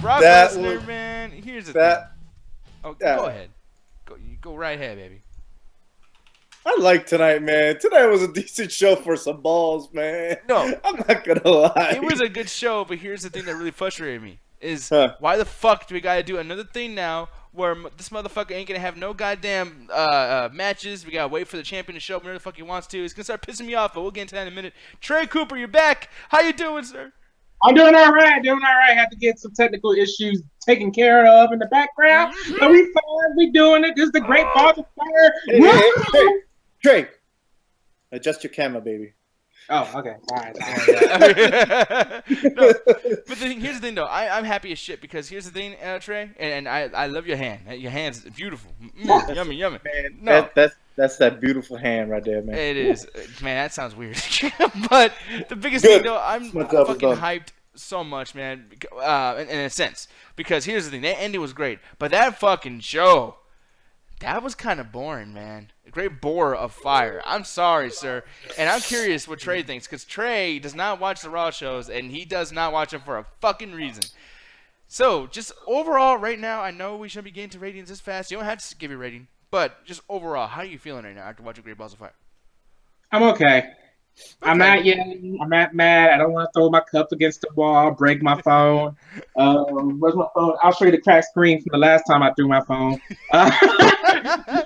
Brock Lesnar, man. Here's the thing. Oh, yeah. Go ahead. Go right ahead, baby. I like tonight, man. Tonight was a decent show for some balls, man. No, I'm not gonna lie. it was a good show, but here's the thing that really frustrated me is why the fuck do we gotta do another thing now where this motherfucker ain't gonna have no goddamn matches? We gotta wait for the champion to show up whenever the fuck he wants to. It's gonna start pissing me off, but we'll get into that in a minute. Trey Cooper, you're back. How you doing, sir? I'm doing all right. Had to get some technical issues taken care of in the background, but we fine. We doing it. This is the great Balls of Fire. Hey, Trey, adjust your camera, baby. Oh, okay. All right. No, but here's the thing, though. I'm happy as shit because here's the thing, Trey, and I love your hand. Your hand's beautiful. Yummy. Man, no. That's that beautiful hand right there, man. It is. Man, that sounds weird. But the biggest thing, though, I'm fucking hyped so much, man, in a sense. Because here's the thing. That ending was great. But that fucking show, that was kind of boring, man. A great bore of fire. I'm sorry, sir. And I'm curious what Trey thinks. Because Trey does not watch the Raw shows. And he does not watch them for a fucking reason. So, just overall, right now, I know we shouldn't be getting to ratings this fast. You don't have to give your rating. But just overall, how are you feeling right now after watching Great Balls of Fire? I'm okay. I'm not yelling. I'm not mad. I don't want to throw my cup against the wall, break my phone. Where's my phone? I'll show you the cracked screen from the last time I threw my phone. I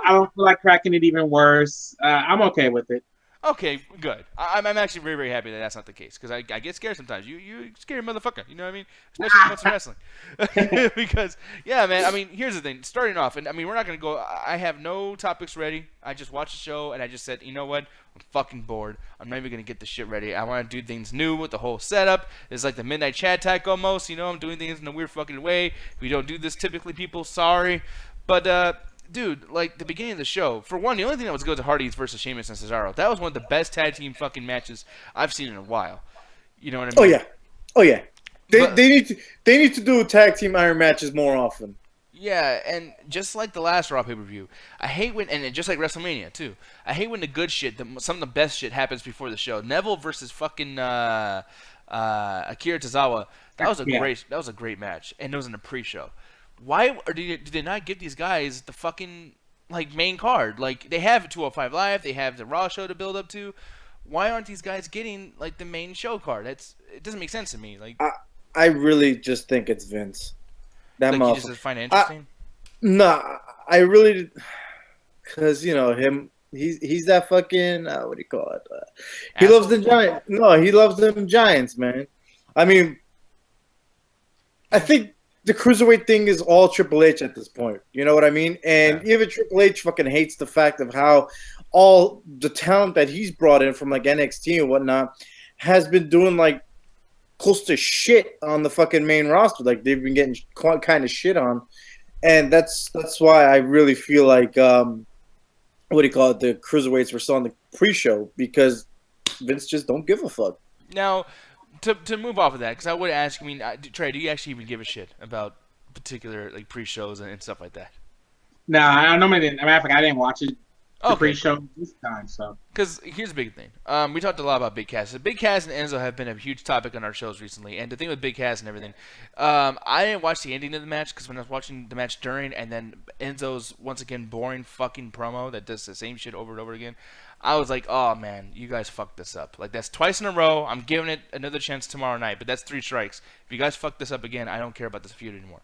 don't feel like cracking it even worse. I'm okay with it. Okay, good. I'm actually very, very happy that that's not the case because I get scared sometimes. You scary motherfucker. You know what I mean? Especially when it comes to wrestling. Because, yeah, man, I mean, here's the thing. Starting off, and I mean, we're not going to go. I have no topics ready. I just watched the show, and I just said, you know what? I'm fucking bored. I'm not even going to get this shit ready. I want to do things new with the whole setup. It's like the Midnight Chat Tech almost. You know, I'm doing things in a weird fucking way. We don't do this typically, people. Sorry. But, dude, like, the beginning of the show, for one, the only thing that was good was Hardy's versus Sheamus and Cesaro. That was one of the best tag team fucking matches I've seen in a while. You know what I mean? Oh, yeah. They need to do tag team iron matches more often. Yeah, and just like the last Raw pay-per-view, I hate when, and just like WrestleMania, too, I hate when the good shit, some of the best shit happens before the show. Neville versus fucking Akira Tozawa, that was a great match, and it was in the pre-show. Why did they not give these guys the fucking like main card? Like they have 205 Live, they have the Raw show to build up to. Why aren't these guys getting like the main show card? It doesn't make sense to me. Like I really just think it's Vince. That like he just find it interesting. No, I really, because you know him. He's that fucking what do you call it? He loves the Giants. No, he loves them Giants, man. I mean, I think the cruiserweight thing is all Triple H at this point. You know what I mean? And even Triple H fucking hates the fact of how all the talent that he's brought in from like NXT and whatnot has been doing like close to shit on the fucking main roster. Like they've been getting kind of shit on, and that's why I really feel like what do you call it? The cruiserweights were still on the pre-show because Vince just don't give a fuck. Now, to move off of that, because I would ask, I mean, Trey, do you actually even give a shit about particular like pre-shows and stuff like that? No, I normally didn't. I didn't watch it. Okay. Pre-show this time, so. Because here's the big thing. We talked a lot about Big Cass. So Big Cass and Enzo have been a huge topic on our shows recently. And the thing with Big Cass and everything, I didn't watch the ending of the match because when I was watching the match during and then Enzo's, once again, boring fucking promo that does the same shit over and over again, I was like, oh, man, you guys fucked this up. Like, that's twice in a row. I'm giving it another chance tomorrow night, but that's 3 strikes. If you guys fuck this up again, I don't care about this feud anymore.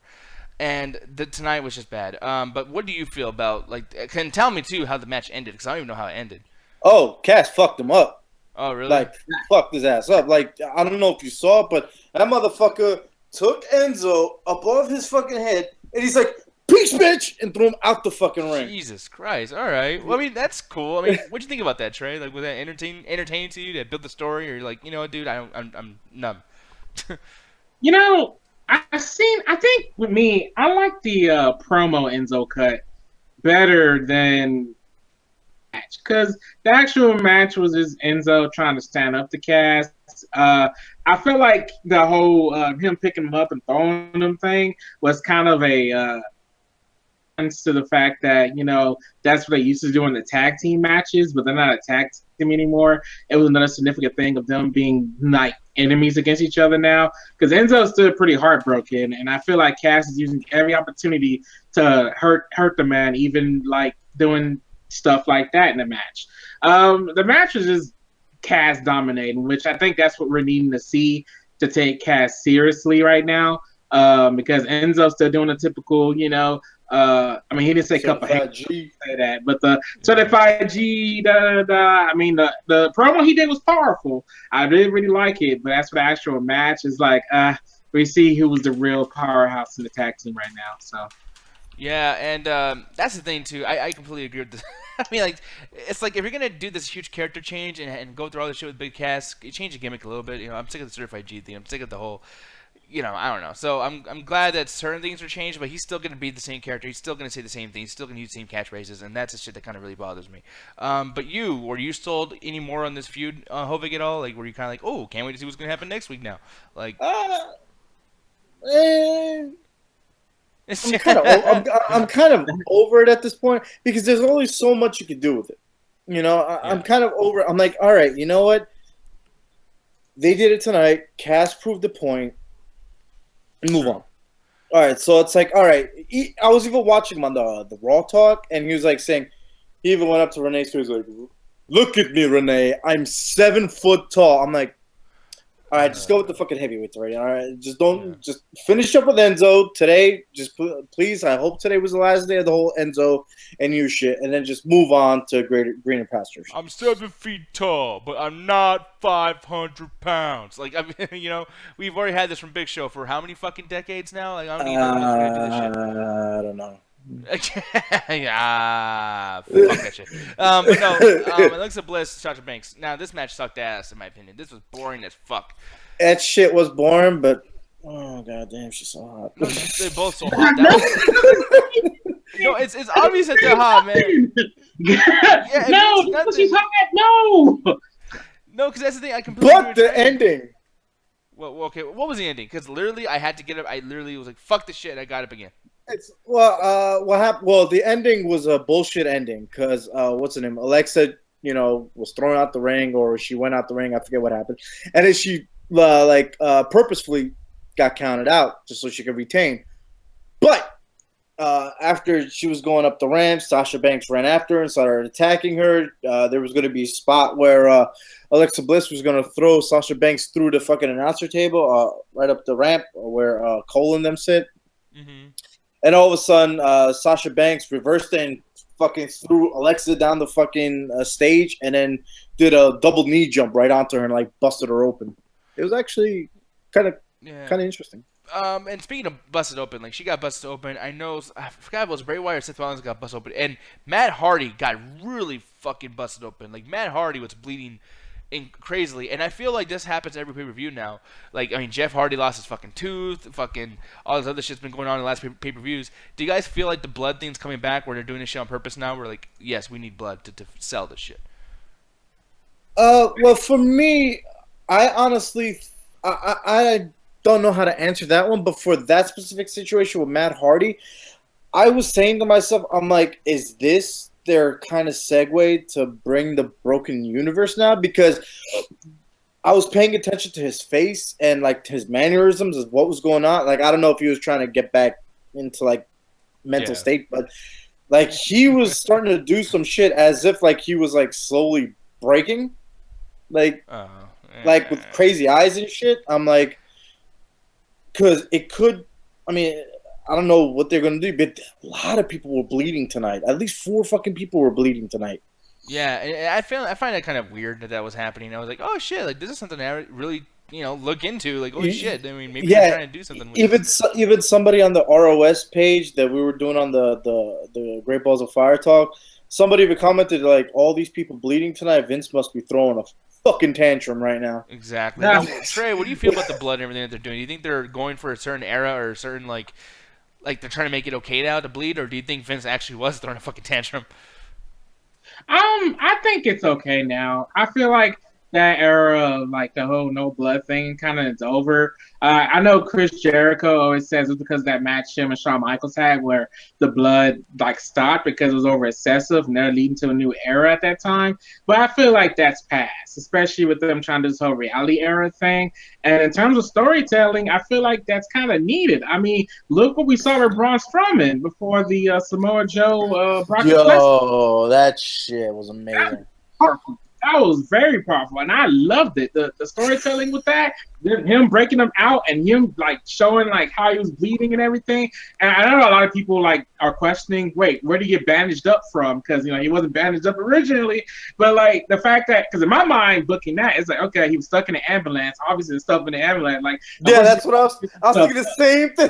And tonight was just bad. But what do you feel about, like, can tell me, too, how the match ended, because I don't even know how it ended. Oh, Cass fucked him up. Oh, really? Like, fucked his ass up. Like, I don't know if you saw it, but that motherfucker took Enzo above his fucking head, and he's like, peace, bitch, and threw him out the fucking ring. Jesus Christ. All right. Well, I mean, that's cool. I mean, what'd you think about that, Trey? Like, was that entertaining to you to build the story, or you're like, you know what, dude, I'm numb? You know, I think with me, I like the promo Enzo cut better than match because the actual match was just Enzo trying to stand up to Cass. I feel like the whole him picking him up and throwing him thing was kind of a to the fact that, that's what they used to do in the tag team matches, but they're not a tag team anymore. It was another significant thing of them being like enemies against each other now. Because Enzo's still pretty heartbroken, and I feel like Cass is using every opportunity to hurt the man, even like doing stuff like that in the match. The match was just Cass dominating, which I think that's what we're needing to see to take Cass seriously right now. Because Enzo's still doing the typical, he didn't say cup of hate, say that, but the certified G, I mean, the promo he did was powerful. I didn't really like it, but as for the actual match, it's like, we see who was the real powerhouse in the tag team right now. So. Yeah, and that's the thing too. I completely agree with this. I mean, like, it's like if you're gonna do this huge character change and go through all this shit with Big Cass, change the gimmick a little bit. I'm sick of the certified G thing. I'm sick of the whole. I don't know. So I'm glad that certain things are changed, but he's still going to be the same character. He's still going to say the same thing. He's still going to use the same catchphrases, and that's the shit that kind of really bothers me. But were you sold any more on this feud, Hovig, at all? Like, were you kind of like, oh, can't wait to see what's going to happen next week now? Like, I'm kind of over it at this point because there's only so much you can do with it. I'm kind of over it. I'm like, all right, you know what? They did it tonight. Cass proved the point. Move on. All right, so it's like, all right. I was even watching him on the Raw Talk, and he was like saying, he even went up to Renee, so he was like, "Look at me, Renee. I'm 7 foot tall." I'm like, all right, just go with the fucking heavyweights already. All right, just finish up with Enzo today. Just please, I hope today was the last day of the whole Enzo and you shit, and then just move on to greener pastures. I'm 7 feet tall, but I'm not 500 pounds. Like, I mean, we've already had this from Big Show for how many fucking decades now? Like, how many times are we gonna do this shit? I don't know. Fuck that shit. But no, Alexa Bliss, Sasha Banks. Now, this match sucked ass, in my opinion. This was boring as fuck. That shit was boring, but oh god damn, she's so hot. No, they're both so hot. It's obvious that they're hot, man. No, she's hot. No, because that's the thing. I completely. But the ending. Well, okay. What was the ending? Because literally, I had to get up. I literally was like, "Fuck this shit." I got up again. What happened? Well, the ending was a bullshit ending because what's her name? Alexa, was thrown out the ring, or she went out the ring. I forget what happened, and then she purposefully got counted out just so she could retain. But after she was going up the ramp, Sasha Banks ran after her and started attacking her. There was going to be a spot where Alexa Bliss was going to throw Sasha Banks through the fucking announcer table, right up the ramp where Cole and them sit. Mm-hmm. And all of a sudden, Sasha Banks reversed it and fucking threw Alexa down the fucking stage and then did a double knee jump right onto her and busted her open. It was actually kind of interesting. And speaking of busted open, she got busted open. I forgot if it was Bray Wyatt or Seth Rollins got busted open, and Matt Hardy got really fucking busted open. Matt Hardy was bleeding crazily, and I feel like this happens every pay-per-view now. Jeff Hardy lost his fucking tooth, fucking all this other shit's been going on in the last pay-per-views. Do you guys feel like the blood thing's coming back, where they're doing this shit on purpose now? We're like, yes, we need blood to sell this shit. Well, for me, I honestly, I don't know how to answer that one, but for that specific situation with Matt Hardy, I was saying to myself, I'm like, is this their kind of segue to bring the broken universe now? Because I was paying attention to his face and his mannerisms of what was going on. I don't know if he was trying to get back into mental state, but he was starting to do some shit as if he was slowly breaking, with crazy eyes and shit. I'm like, because it could, I don't know what they're going to do, but a lot of people were bleeding tonight. At least 4 fucking people were bleeding tonight. Yeah, and I find that kind of weird that was happening. I was like, oh shit, this is something I really, look into. Holy shit, maybe they're trying to do something with even somebody on the ROS page that we were doing on the Great Balls of Fire talk, somebody even commented all these people bleeding tonight, Vince must be throwing a fucking tantrum right now. Exactly. Now, Trey, what do you feel about the blood and everything that they're doing? Do you think they're going for a certain era or a certain they're trying to make it okay now to bleed, or do you think Vince actually was throwing a fucking tantrum? I think it's okay now. I feel like that era of like the whole no blood thing kind of is over. I know Chris Jericho always says it's because of that match him and Shawn Michaels had where the blood like stopped because it was over excessive and they're leading to a new era at that time. But I feel like that's past, especially with them trying to do this whole reality era thing. And in terms of storytelling, I feel like that's kind of needed. I mean, look what we saw with Braun Strowman before the Samoa Joe Brock Lesnar. Yo, that shit was amazing. Powerful. That was very powerful, and I loved it. The storytelling with that, him breaking them out, and him like showing like how he was bleeding and everything. And I know a lot of people like are questioning, wait, where did he get bandaged up from? Because he wasn't bandaged up originally. But like the fact that, because in my mind, booking that, it's like okay, he was stuck in the ambulance. Obviously, the stuff in the ambulance, like yeah, that's what I was thinking the same thing.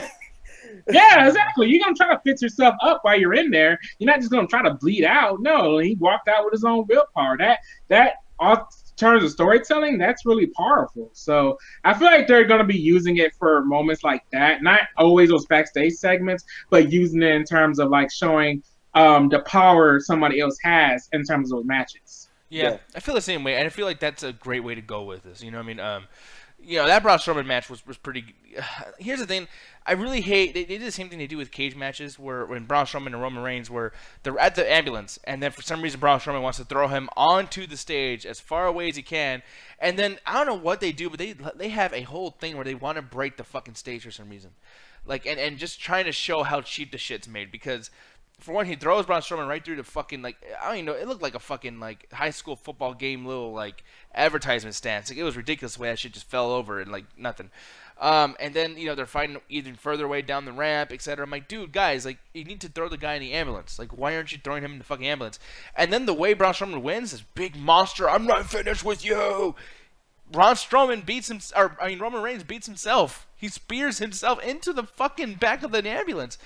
Yeah, exactly. You're gonna try to fix yourself up while you're in there. You're not just gonna try to bleed out. No, he walked out with his own willpower. That in terms of storytelling, that's really powerful. So I feel like they're gonna be using it for moments like that. Not always those backstage segments, but using it in terms of like showing the power somebody else has in terms of those matches. Yeah, I feel the same way, and I feel like that's a great way to go with this. You know what I mean? That Braun Strowman match was pretty. Here's the thing, I really hate they did the same thing they do with cage matches, where when Braun Strowman and Roman Reigns were they're at the ambulance, and then for some reason Braun Strowman wants to throw him onto the stage as far away as he can, and then I don't know what they do, but they have a whole thing where they want to break the fucking stage for some reason, like and just trying to show how cheap the shit's made because. For one, he throws Braun Strowman right through the fucking, like, I don't even know, it looked like a fucking, like, high school football game little, like, advertisement stance. Like, it was ridiculous the way that shit just fell over and, like, nothing. And then, they're fighting even further away down the ramp, etc. I'm like, dude, guys, like, you need to throw the guy in the ambulance. Like, why aren't you throwing him in the fucking ambulance? And then the way Braun Strowman wins, this big monster, I'm not finished with you. Roman Reigns beats himself. He spears himself into the fucking back of the ambulance.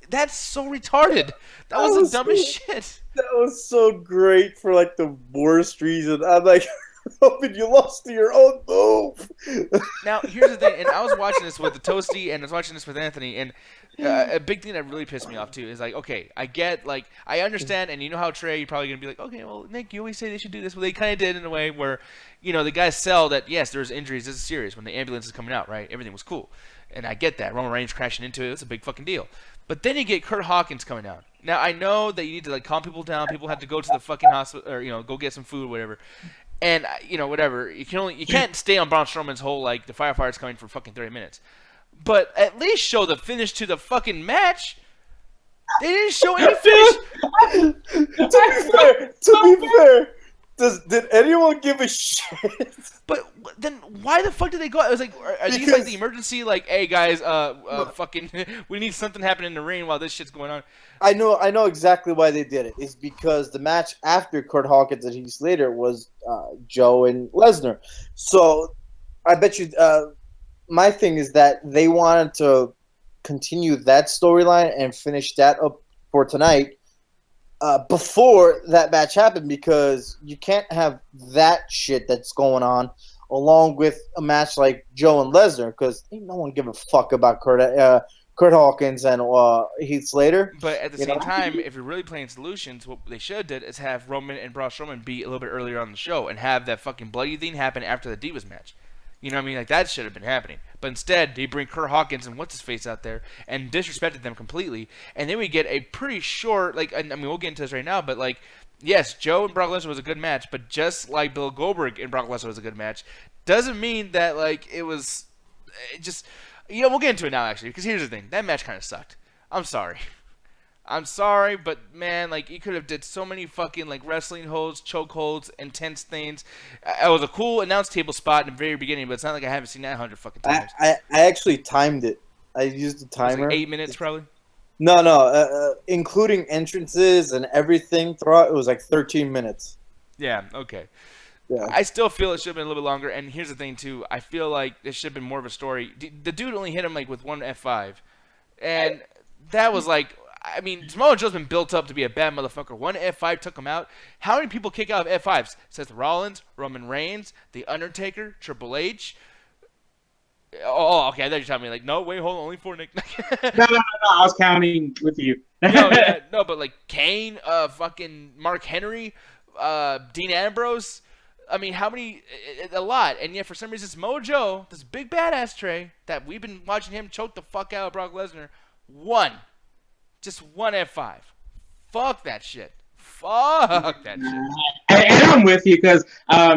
That's so retarded. That was the dumbest shit. That was so great for like the worst reason. I'm like, Roman, you lost to your own move. Now, here's the thing, and I was watching this with the Toasty, and I was watching this with Anthony, and a big thing that really pissed me off too is like, okay, I understand, and you know how Trey, you're probably gonna be like, okay, well, Nick, you always say they should do this. Well, they kind of did in a way where, the guys sell that yes, there's injuries, this is serious when the ambulance is coming out, right? Everything was cool, and I get that. Roman Reigns crashing into it, it's a big fucking deal. But then you get Kurt Hawkins coming out. Now I know that you need to like calm people down. People have to go to the fucking hospital or go get some food, whatever. And whatever. You can't stay on Braun Strowman's whole like the firefighters coming for fucking 30 minutes. But at least show the finish to the fucking match. They didn't show any finish. To be fair, did anyone give a shit? But then why the fuck did they go? It was like, are these like the emergency? Like, hey guys, fucking, we need something happening in the ring while this shit's going on. I know exactly why they did it. It's because the match after Kurt Hawkins and Heath Slater was Joe and Lesnar. So I bet you, my thing is that they wanted to continue that storyline and finish that up for tonight. Before that match happened, because you can't have that shit that's going on along with a match like Joe and Lesnar, because ain't no one give a fuck about Kurt Hawkins and Heath Slater. But at the same time, if you're really playing solutions, what they should have did is have Roman and Braun Strowman be a little bit earlier on the show and have that fucking bloody thing happen after the Divas match. You know what I mean? Like, that should have been happening. But instead, they bring Kurt Hawkins and what's-his-face out there and disrespected them completely. And then we get a pretty short, like, I mean, we'll get into this right now, but, like, yes, Joe and Brock Lesnar was a good match, but just like Bill Goldberg and Brock Lesnar was a good match, doesn't mean that, like, we'll get into it now, actually, because here's the thing. That match kind of sucked. I'm sorry, but man, like, you could have did so many fucking like wrestling holds, choke holds, intense things. It was a cool announce table spot in the very beginning, but it's not like I haven't seen that 100 fucking times. I actually timed it. I used the timer. Like 8 minutes probably. No, including entrances and everything throughout, it was like 13 minutes. Yeah. Okay. Yeah. I still feel it should have been a little bit longer. And here's the thing too. I feel like it should have been more of a story. The dude only hit him like with one F5, and that was like. I mean, Samoa Joe's been built up to be a bad motherfucker. One F5 took him out. How many people kick out of F5s? Seth Rollins, Roman Reigns, The Undertaker, Triple H. Oh, okay. I thought you were telling me, like, no, wait, hold on. Only 4, Nick. No. I was counting with you. No, but, like, Kane, fucking Mark Henry, Dean Ambrose, I mean, how many? A lot. And yet, for some reason, Samoa Joe, this big badass Trey, that we've been watching him choke the fuck out of Brock Lesnar, won. Just one F5. Fuck that shit. Fuck that shit. And I'm with you because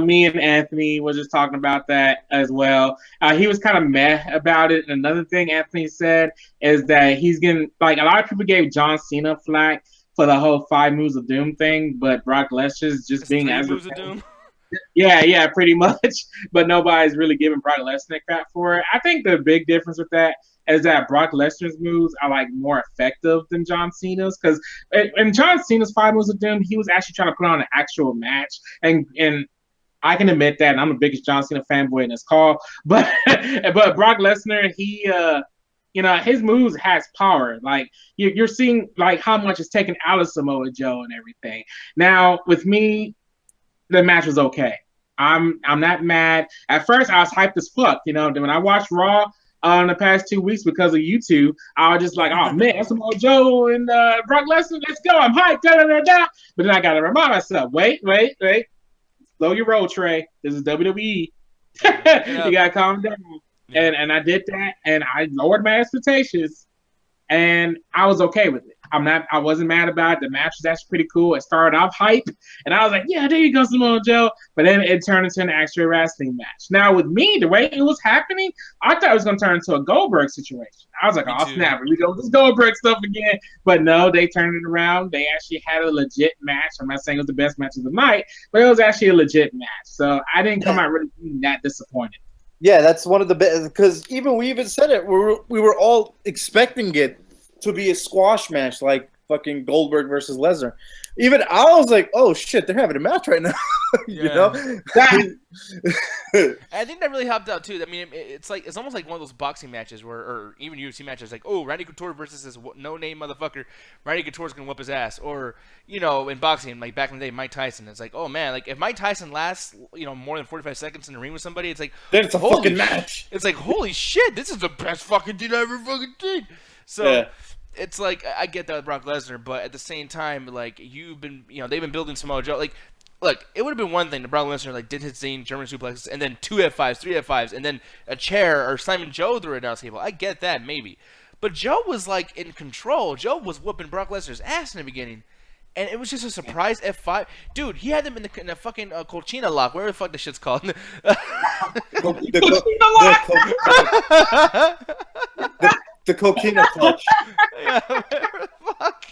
me and Anthony was just talking about that as well. He was kind of meh about it. And another thing Anthony said is that he's getting, like, a lot of people gave John Cena flack for the whole 5 moves of doom thing, but Brock Lesnar's just being as moves of doom. Yeah, pretty much. But nobody's really giving Brock Lesnar crap for it. I think the big difference with that is that Brock Lesnar's moves are like more effective than John Cena's, because in John Cena's 5 moves of doom, he was actually trying to put on an actual match, and I can admit that, and I'm the biggest John Cena fanboy in this call, but Brock Lesnar, he his moves has power. Like you're seeing like how much it's taken out of Samoa Joe and everything. Now with me, the match was okay. I'm not mad. At first, I was hyped as fuck. When I watched Raw in the past 2 weeks because of you two, I was just like, oh man, that's Samoa Joe and Brock Lesnar. Let's go. I'm hyped. Da, da, da, da. But then I got to remind myself, wait. Slow your roll, Trey. This is WWE. You got to calm down. Yeah. And I did that, and I lowered my expectations, and I was okay with it. I wasn't mad about it. The match was actually pretty cool. It started off hype, and I was like, yeah, there you go, Samoa Joe. But then it turned into an actual wrestling match. Now, with me, the way it was happening, I thought it was going to turn into a Goldberg situation. I was like, oh, snap, we go with this Goldberg stuff again. But no, they turned it around. They actually had a legit match. I'm not saying it was the best match of the night, but it was actually a legit match. So I didn't come out really being that disappointed. Yeah, that's one of the best, because we even said it. We were all expecting it to be a squash match like fucking Goldberg versus Lesnar. Even I was like, oh shit, they're having a match right now. I think that really helped out too. I mean, it's almost like one of those boxing matches or even UFC matches, like, oh, Randy Couture versus this no-name motherfucker. Randy Couture's gonna whoop his ass. Or in boxing, like back in the day, Mike Tyson. It's like, oh man, like if Mike Tyson lasts more than 45 seconds in the ring with somebody, it's like, then it's a fucking match. It's like, holy shit, this is the best fucking thing I ever fucking did. So. Yeah. It's like, I get that with Brock Lesnar, but at the same time, like, they've been building Samoa Joe. Like, look, it would have been one thing to Brock Lesnar, like, did his thing, German suplexes, and then 2 F5s, 3 F5s, and then a chair or Simon Joe through a announce table. I get that, maybe. But Joe was, like, in control. Joe was whooping Brock Lesnar's ass in the beginning. And it was just a surprise F5. Dude, he had them in the fucking Colchina lock. Whatever the fuck this shit's called. The coquina clutch. Yeah, fuck.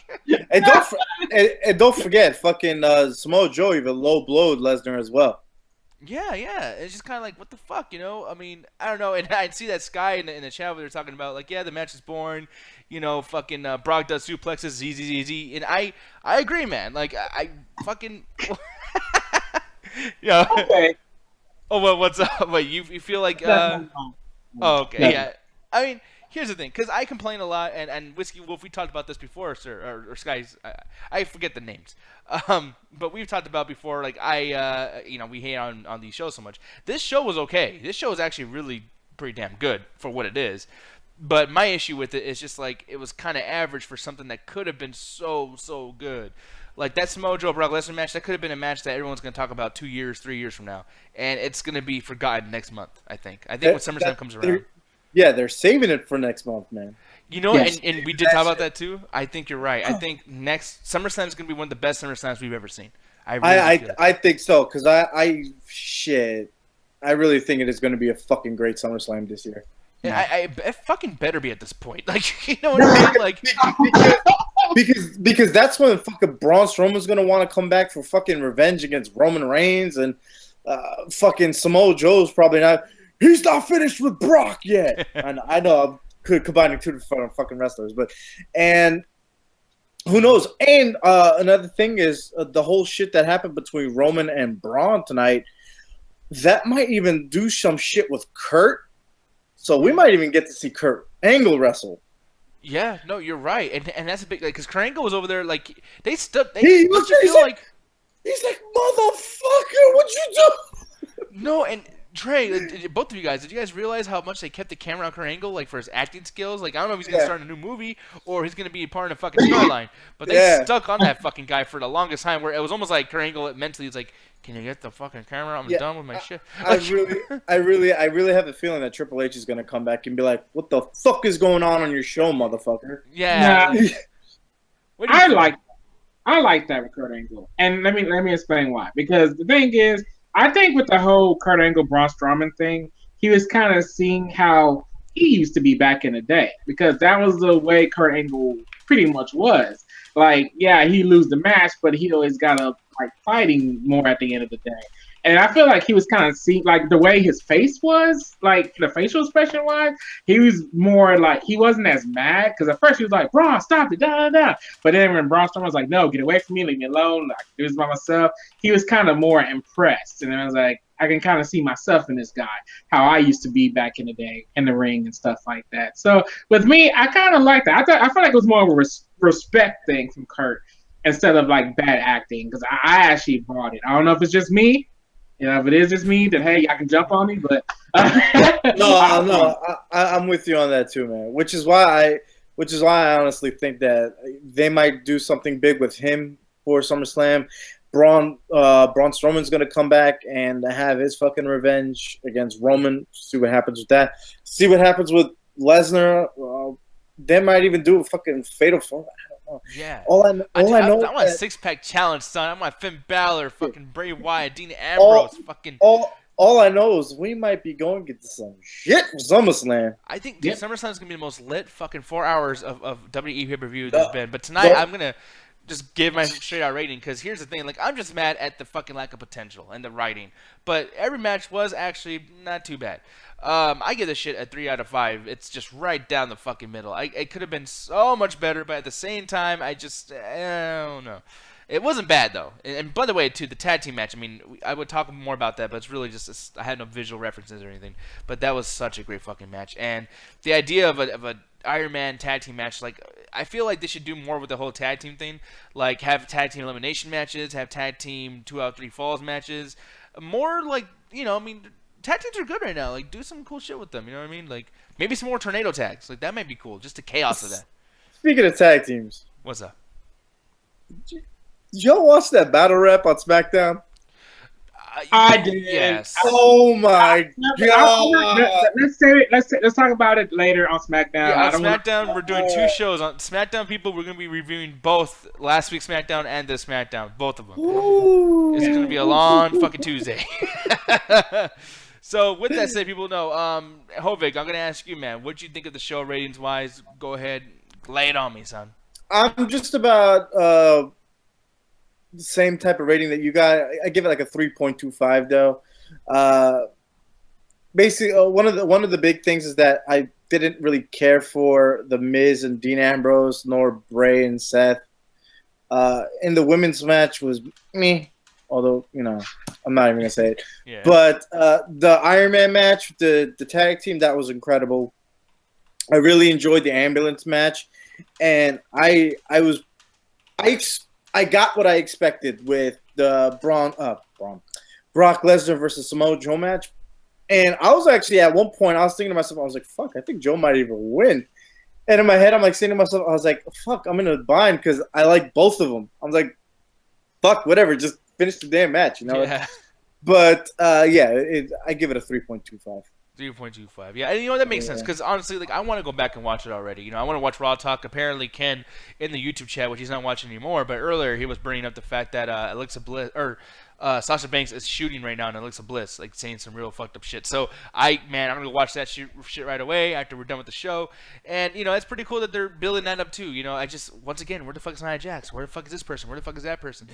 And don't forget, fucking Samoa Joe even low blowed Lesnar as well. Yeah. It's just kind of like, what the fuck, I mean, I don't know. And I see that Sky in the chat where they're talking about, like, yeah, the match is boring. Fucking Brock does suplexes, easy. And I agree, man. Like, I fucking. Yeah. Okay. Oh, well, what's up? Wait, you feel like? Oh, okay. Yeah. I mean. Here's the thing, because I complain a lot, and Whiskey Wolf, we talked about this before, sir, or Skies, I forget the names, but we've talked about before, like, we hate on these shows so much. This show was okay. This show is actually really pretty damn good for what it is, but my issue with it is just, like, it was kind of average for something that could have been so good. Like, that Samoa Joe Brock Lesnar match, that could have been a match that everyone's going to talk about 2 years, 3 years from now, and it's going to be forgotten next month, I think. When SummerSlam comes around. Yeah, they're saving it for next month, man. Yes. and we did talk about that too. I think you're right. I think next SummerSlam is going to be one of the best SummerSlams we've ever seen. I think so, because I really think it is going to be a fucking great SummerSlam this year. Yeah, I fucking better be at this point. Like, you know what I mean? Like, because that's when fucking Braun Strowman's going to want to come back for fucking revenge against Roman Reigns, and fucking Samoa Joe's probably not. He's not finished with Brock yet. And I know I'm combining two different fucking wrestlers, and who knows? And another thing is the whole shit that happened between Roman and Braun tonight. That might even do some shit with Kurt. So we might even get to see Kurt Angle wrestle. Yeah, no, you're right, and that's a big, like, because Kurt Angle was over there, like, he's like, motherfucker, what'd you do? No, and Trey, both of you guys, did you guys realize how much they kept the camera on Kurt Angle, like for his acting skills? Like, I don't know if he's gonna start a new movie or he's gonna be a part of a fucking storyline, but they stuck on that fucking guy for the longest time, where it was almost like Kurt Angle mentally was like, "Can you get the fucking camera? I'm done with my shit." I really have a feeling that Triple H is gonna come back and be like, "What the fuck is going on your show, motherfucker?" Yeah. Nah, I like that with Kurt Angle, and let me explain why. Because the thing is, I think with the whole Kurt Angle Braun Strowman thing, he was kind of seeing how he used to be back in the day, because that was the way Kurt Angle pretty much was. Like, yeah, he lose the match, but he always got up like fighting more at the end of the day. And I feel like he was kind of seeing, like, the way his face was, like the facial expression wise, he was more like, he wasn't as mad, because at first he was like, "Braun, stop it, da da da." But then when Braun Strowman was like, "No, get away from me, leave me alone, I can do this by myself," he was kind of more impressed. And then I was like, I can kind of see myself in this guy, how I used to be back in the day in the ring and stuff like that. So with me, I kind of like that. I feel like it was more of a respect thing from Kurt instead of like bad acting, because I actually bought it. I don't know if it's just me. You know, if it is just me, then hey, I can jump on me. But no, I'm with you on that too, man. Which is why I honestly think that they might do something big with him for SummerSlam. Braun Strowman's gonna come back and have his fucking revenge against Roman. See what happens with that. See what happens with Lesnar. They might even do a fucking fatal four. Yeah. All I know. I want a six-pack challenge, son. I want Finn Balor, fucking Bray Wyatt, Dean Ambrose, fucking. All I know is we might be going to get some shit for SummerSlam. I think SummerSlam is gonna be the most lit fucking 4 hours of WWE pay-per-view there's been. But tonight I'm gonna just give my straight-out rating, because here's the thing: like, I'm just mad at the fucking lack of potential and the writing. But every match was actually not too bad. I give this shit a 3 out of 5. It's just right down the fucking middle. It could have been so much better, but at the same time, I don't know. It wasn't bad, though. And by the way, too, the tag team match, I mean, I would talk more about that, but it's really just, I had no visual references or anything. But that was such a great fucking match. And the idea of a Iron Man tag team match, like, I feel like they should do more with the whole tag team thing. Like, have tag team elimination matches, have tag team 2 out of 3 falls matches. More like, you know, I mean, tag teams are good right now. Like, do some cool shit with them. You know what I mean? Like, maybe some more tornado tags. Like, that might be cool. Just the chaos of that. Speaking of tag teams, what's up? Did y'all watch that battle rap on SmackDown? I did. Yes. Oh my god. Let's talk about it later on SmackDown. Yeah, on SmackDown, we're doing 2 shows. On SmackDown, people, we're going to be reviewing both last week's SmackDown and this SmackDown. Both of them. Ooh. It's going to be a long fucking Tuesday. So, with that said, people know, Hovig, I'm going to ask you, man, what do you think of the show ratings-wise? Go ahead. Lay it on me, son. I'm just about the same type of rating that you got. I give it like a 3.25 though. Basically, one of the big things is that I didn't really care for the Miz and Dean Ambrose, nor Bray and Seth. And the women's match was me, although, you know, I'm not even gonna say it. Yeah. But the Iron Man match, the tag team, that was incredible. I really enjoyed the ambulance match, and I got what I expected with the Brock Lesnar versus Samoa Joe match. And I was actually, at one point, I was thinking to myself, I was like, fuck, I think Joe might even win. And in my head, I'm like saying to myself, I was like, fuck, I'm in a bind because I like both of them. I was like, fuck, whatever, just finish the damn match, you know? Yeah. But, I give it a 3.25. 3.25. Yeah, and you know, that makes sense, because honestly, like, I want to go back and watch it already. You know, I want to watch Raw Talk. Apparently, Ken, in the YouTube chat, which he's not watching anymore, but earlier he was bringing up the fact that Alexa Bliss, or Sasha Banks is shooting right now in Alexa Bliss, like, saying some real fucked up shit. So, I'm going to watch that shit right away after we're done with the show. And, you know, it's pretty cool that they're building that up, too. You know, once again, where the fuck is Nia Jax? Where the fuck is this person? Where the fuck is that person?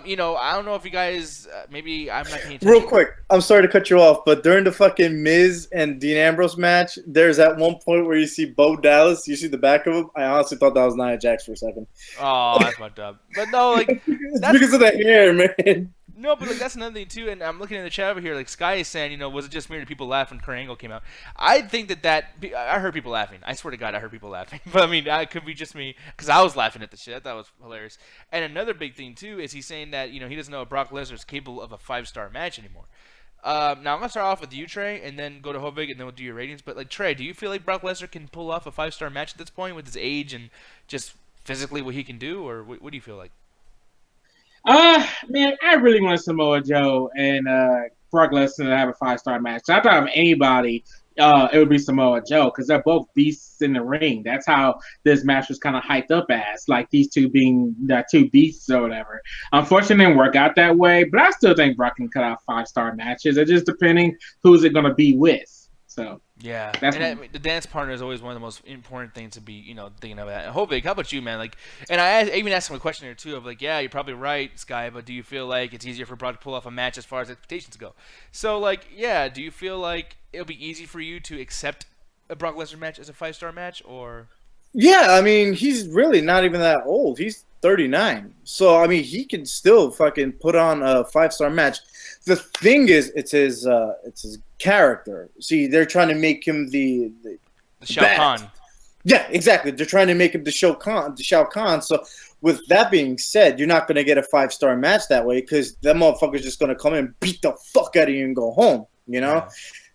You know, I don't know if you guys, maybe I'm not paying attention. Real quick, I'm sorry to cut you off, but during the fucking Miz and Dean Ambrose match, there's that one point where you see Bo Dallas, you see the back of him. I honestly thought that was Nia Jax for a second. Oh, that's fucked up. But no, like, it's because of the hair, man. No, but like, that's another thing too, and I'm looking in the chat over here. Like, Sky is saying, you know, was it just me or did people laugh when Kurt Angle came out? I think I heard people laughing. I swear to God, I heard people laughing. But I mean, it could be just me, because I was laughing at the shit. I thought it was hilarious. And another big thing too is he's saying that, you know, he doesn't know if Brock Lesnar is capable of a 5-star match anymore. Now I'm gonna start off with you, Trey, and then go to Hovig, and then we'll do your ratings. But like Trey, do you feel like Brock Lesnar can pull off a 5-star match at this point with his age and just physically what he can do, or what do you feel like? Man, I really want Samoa Joe and Brock Lesnar to have a 5-star match. So I thought of anybody, it would be Samoa Joe because they're both beasts in the ring. That's how this match was kind of hyped up as, like these two being the two beasts or whatever. Unfortunately, it didn't work out that way, but I still think Brock can cut out 5-star matches. It's just depending who's it going to be with. So Yeah, that's and the dance partner is always one of the most important things to be, thinking of that. Hovig, how about you, man? Like, and I even asked him a question here too of like, yeah, you're probably right, Sky, but do you feel like it's easier for Brock to pull off a match as far as expectations go? So, like, yeah, do you feel like it'll be easy for you to accept a Brock Lesnar match as a 5-star match, or? Yeah, I mean, he's really not even that old. He's 39. So, I mean, he can still fucking put on a 5-star match. The thing is, it's his character. See, they're trying to make him the Shao Kahn. Yeah, exactly. They're trying to make him the Shao Kahn. So, with that being said, you're not going to get a 5-star match that way because that motherfucker's just going to come in, beat the fuck out of you, and go home. Yeah.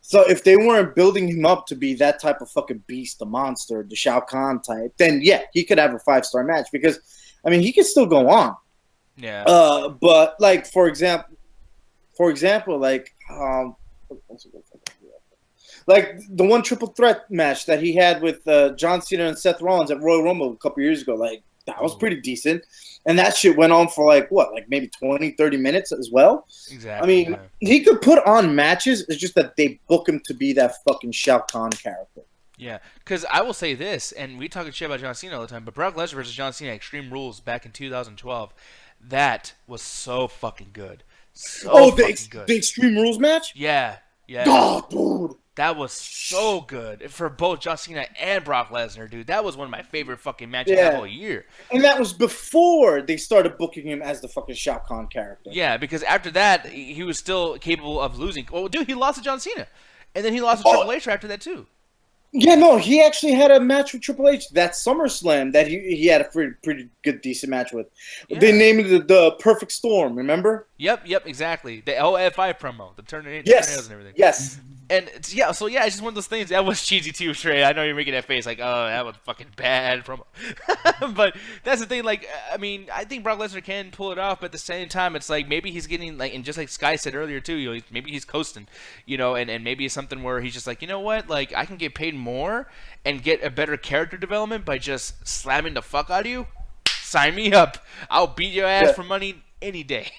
So if they weren't building him up to be that type of fucking beast, the monster, the Shao Kahn type, then yeah, he could have a 5-star match because, I mean, he could still go on. Yeah. But like for example, like the one triple threat match that he had with John Cena and Seth Rollins at Royal Rumble a couple years ago, like that was pretty decent. And that shit went on for like maybe 20, 30 minutes as well. Exactly. I mean, he could put on matches. It's just that they book him to be that fucking Shao Kahn character. Yeah, because I will say this, and we talk shit about John Cena all the time, but Brock Lesnar versus John Cena Extreme Rules back in 2012, that was so fucking good. The Extreme Rules match? Yeah. God, dude. That was so good for both John Cena and Brock Lesnar, dude. That was one of my favorite fucking matches of the whole year. And that was before they started booking him as the fucking Shao Kahn character. Yeah, because after that, he was still capable of losing. Well, dude, he lost to John Cena. And then he lost to Triple H after that, too. Yeah, no, he actually had a match with Triple H, that SummerSlam, that he had a pretty good, decent match with. Yeah. They named it the Perfect Storm, remember? Yep, exactly. The OFI promo, the tornadoes and everything. Yes. And it's just one of those things. That was cheesy too, Trey. I know you're making that face like, oh, that was fucking bad promo. But that's the thing. Like, I mean, I think Brock Lesnar can pull it off, but at the same time, it's like maybe he's getting like, and just like Sky said earlier too, maybe he's coasting, and maybe it's something where he's just like, you know what, like I can get paid more and get a better character development by just slamming the fuck out of you. Sign me up. I'll beat your ass for money any day.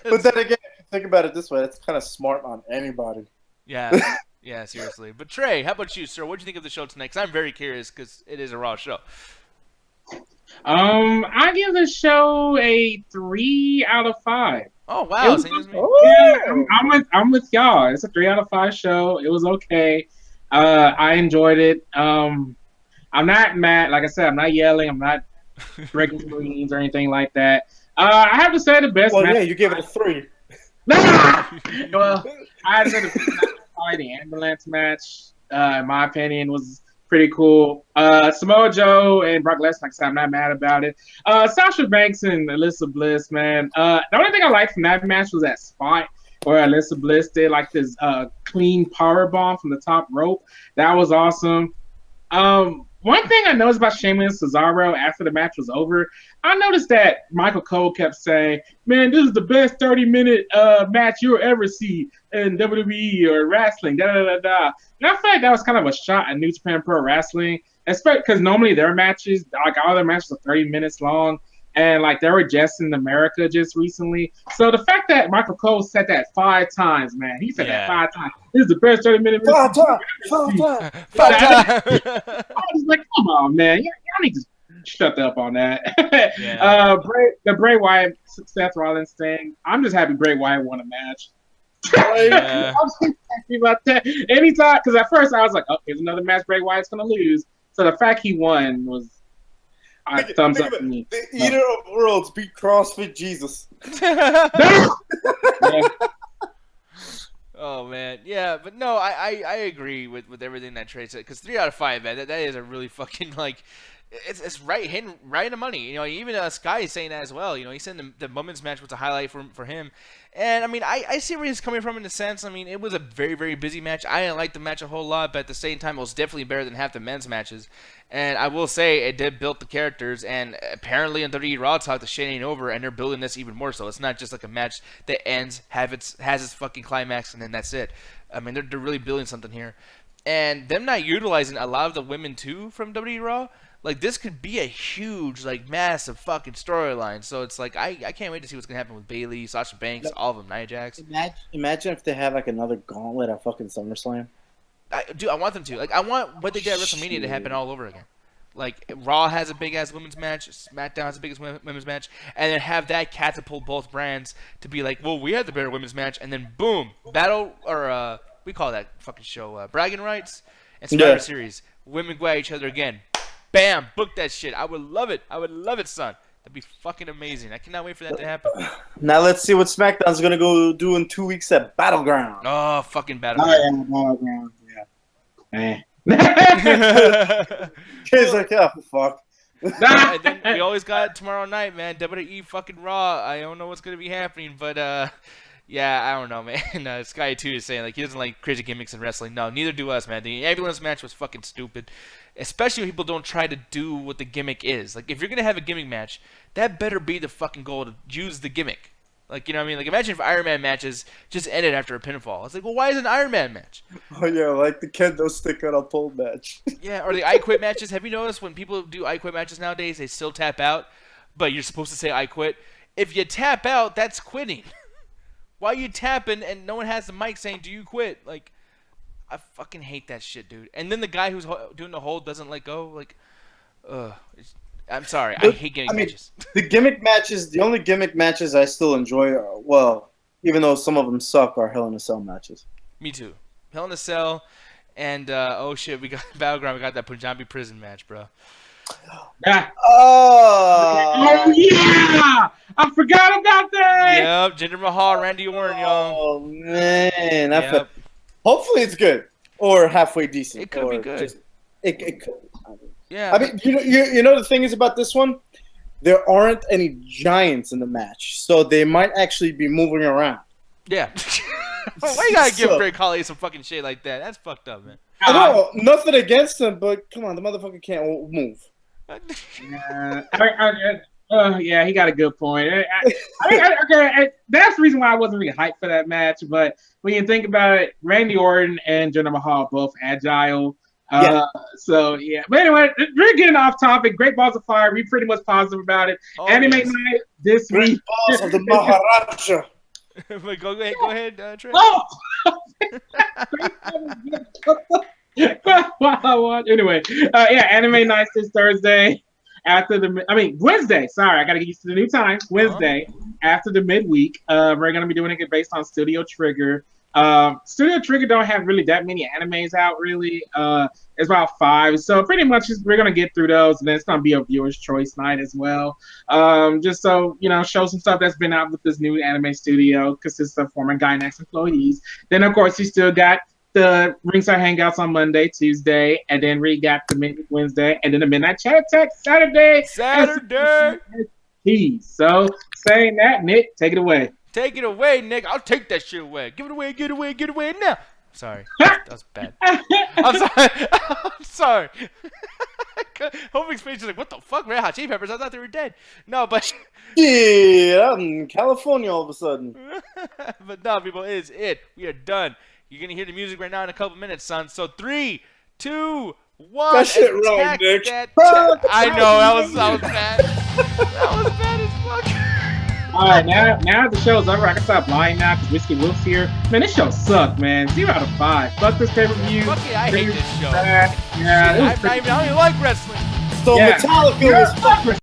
But then again, if you think about it this way, that's kind of smart on anybody. Yeah, seriously. But Trey, how about you, sir? What do you think of the show tonight? Because I'm very curious because it is a Raw show. I give the show a 3 out of 5. Oh wow! Yeah, I'm with y'all. It's a 3 out of 5 show. It was okay. I enjoyed it. I'm not mad. Like I said, I'm not yelling. I'm not breaking screens or anything like that. I have to say the best. Well, yeah, you gave it a 3. Well, I had to say the ambulance match, in my opinion, was pretty cool. Samoa Joe and Brock Lesnar, like I said, I'm not mad about it. Sasha Banks and Alyssa Bliss, man. The only thing I liked from that match was that spot where Alyssa Bliss did like this clean power bomb from the top rope. That was awesome. One thing I noticed about Sheamus and Cesaro after the match was over, I noticed that Michael Cole kept saying, man, this is the best 30-minute match you'll ever see in WWE or wrestling, da-da-da-da. And I feel like that was kind of a shot at New Japan Pro Wrestling, especially because normally their matches, like all their matches are 30 minutes long, and like they were just in America just recently. So the fact that Michael Cole said that 5 times, man, he said that 5 times. This is the best 30-minute match. 5 times. I was like, come on, man. Y'all need to shut up on that. Yeah. The Bray Wyatt Seth Rollins thing. I'm just happy Bray Wyatt won a match. Yeah. I'm so happy about that. Anytime, because at first I was like, oh, here's another match Bray Wyatt's gonna lose. So the fact he won was thumbs up for me. The Eater of Worlds beat CrossFit Jesus. Yeah. Oh man, yeah, but no, I agree with everything that Trey said, because 3 out of 5, man, that is a really fucking like, it's right hitting right in the money. You know, even Sky is saying that as well. You know, he's saying the women's match was a highlight for him. And I mean, I see where he's coming from in a sense. I mean, it was a very, very busy match. I didn't like the match a whole lot, but at the same time, it was definitely better than half the men's matches. And I will say, it did build the characters. And apparently, on WWE Raw Talk, the shit ain't over, and they're building this even more so. It's not just like a match that ends, has its fucking climax, and then that's it. I mean, they're really building something here. And them not utilizing a lot of the women too from WWE Raw. Like, this could be a huge, like, massive fucking storyline. So it's like, I can't wait to see what's going to happen with Bayley, Sasha Banks, all of them, Nia Jax. Imagine if they have, like, another gauntlet at fucking SummerSlam. Dude, I want them to. Like, I want what they did at WrestleMania to happen all over again. Like, Raw has a big-ass women's match, SmackDown has the biggest women's match, and then have that catapult both brands to be like, well, we had the better women's match, and then boom, battle, or, we call that fucking show, bragging rights, and Survivor Series. Women go at each other again. Bam! Book that shit. I would love it. I would love it, son. That'd be fucking amazing. I cannot wait for that to happen. Now let's see what SmackDown's gonna go do in 2 weeks at Battleground. Oh, fucking Battleground. Battleground. Yeah. Kids like, oh, fuck. And then we always got tomorrow night, man. WWE fucking Raw. I don't know what's gonna be happening, but yeah, I don't know, man. Sky 2 is saying like he doesn't like crazy gimmicks in wrestling. No, neither do us, man. The ambulance match was fucking stupid. Especially when people don't try to do what the gimmick is. Like, if you're going to have a gimmick match, that better be the fucking goal to use the gimmick. Like, you know what I mean? Like, imagine if Iron Man matches just ended after a pinfall. It's like, well, why is it an Iron Man match? Oh, yeah, like the kendo stick on a pole match. Yeah, or the I Quit matches. Have you noticed when people do I Quit matches nowadays, they still tap out, but you're supposed to say I quit? If you tap out, that's quitting. Why are you tapping and no one has the mic saying, do you quit? Like, I fucking hate that shit, dude. And then the guy who's doing the hold doesn't let go. Like, I'm sorry. I hate gimmick matches. The gimmick matches, the only gimmick matches I still enjoy are, well, even though some of them suck, are Hell in a Cell matches. Me too. Hell in a Cell. And, oh shit, we got Battleground. We got that Punjabi prison match, bro. Yeah. Oh yeah! I forgot about that! Yep, Jinder Mahal, Randy Orton, y'all. Oh, man. Hopefully it's good or halfway decent. It could be good. It could. Yeah. I mean, you know the thing is about this one, there aren't any giants in the match, so they might actually be moving around. Yeah. Why you gotta give Greg Khali some fucking shit like that? That's fucked up, man. I know, nothing against him, but come on, the motherfucker can't move. Yeah, he got a good point. That's the reason why I wasn't really hyped for that match. But when you think about it, Randy Orton and Jinder Mahal both agile. So yeah. But anyway, we're getting off topic. Great Balls of Fire. We pretty much positive about it. Anime Night this Great week. Balls of the Maharaja. go ahead, Trey. Oh! Anyway, Anime Night this Thursday. Wednesday. Sorry, I got to get used to the new time. Wednesday, after the midweek. We're going to be doing it based on Studio Trigger. Studio Trigger don't have really that many animes out, really. It's about 5. So pretty much we're going to get through those. And then it's going to be a viewer's choice night as well. Just so, show some stuff that's been out with this new anime studio. Consists of former Gainax employees. Then, of course, you still got the Ringside Hangouts on Monday, Tuesday, and then we got the Midnight Wednesday, and then the Midnight Chat Attack Saturday. So, saying that, Nick, take it away. Take it away, Nick. I'll take that shit away. Give it away, get away now. Sorry. That was bad. I'm sorry. I'm sorry. Homie's face is like, what the fuck? Red Hot Chili Peppers? I thought they were dead. No, but... Yeah, I'm in California all of a sudden. But no, people, it is it. We are done. You're going to hear the music right now in a couple minutes, son. So 3, 2, 1. That shit wrong, Nick. I know, that was bad. That was bad as fuck. All right, now the show's over. I can stop lying now because Whiskey Wolf's here. Man, this show sucked, man. 0 out of 5. Fuck this pay-per-view. Fuck it, I hate this show. Yeah, I don't even like wrestling. So Metallica was fucking